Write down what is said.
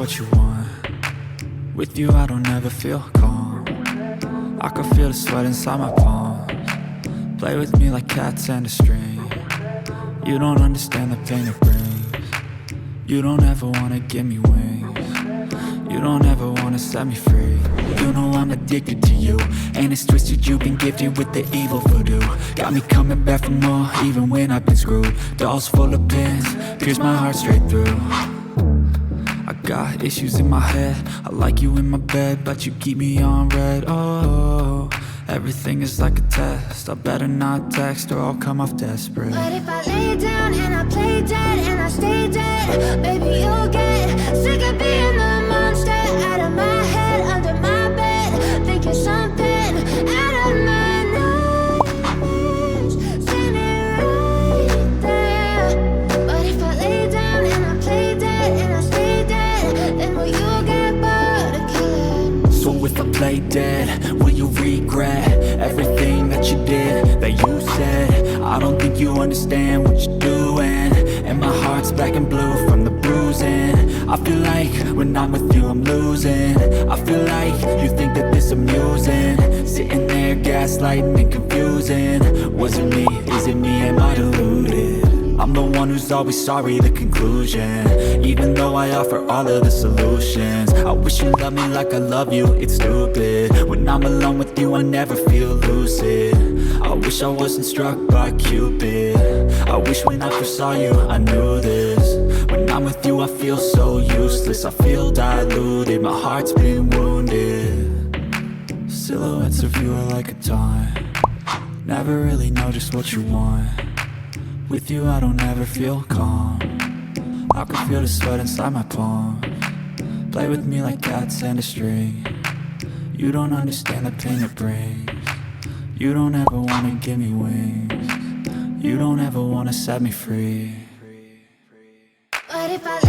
what you want. With you I don't ever feel calm. I can feel the sweat inside my palms. Play with me like cats and a string. You don't understand the pain it brings. You don't ever wanna give me wings. You don't ever wanna set me free. You know I'm addicted to you, and it's twisted, you've been gifted with the evil voodoo. Got me coming back for more, even when I've been screwed. Dolls full of pins, pierce my heart straight through. I got issues in my head, I like you in my bed, but you keep me on red. Oh, everything is like a test, I better not text or I'll come off desperate. But if I lay down and I play dead and I stay dead, baby you'll get sick of being the monster out of my head, under my bed, thinking something out of my nightmares, standing right there. But if I lay down and I play dead and I stay dead, then will you get bored of killing? So if I play dead, will you regret everything that you did, that you said? I don't think you understand what you're doing, and my heart's black and blue from the bruising. I feel like when I'm with you I'm losing. I feel like you think that this amusing, sitting there gaslighting and confusing. Was it me? Is it me? Am I deluded? I'm the one who's always sorry, the conclusion, even though I offer all of the solutions. I wish you loved me like I love you, it's stupid. When I'm alone with you I never feel lucid. I wish I wasn't struck by Cupid. I wish when I first saw you I knew this. When I'm with you I feel so useless, I feel diluted, my heart's been wounded. Silhouettes of you are like a taunt, never really know just what you want. With you I don't ever feel calm, I can feel the sweat inside my palms. Play with me like cats and a string. You don't understand the pain it brings. You don't ever wanna give me wings. You don't ever wanna set me free. But if I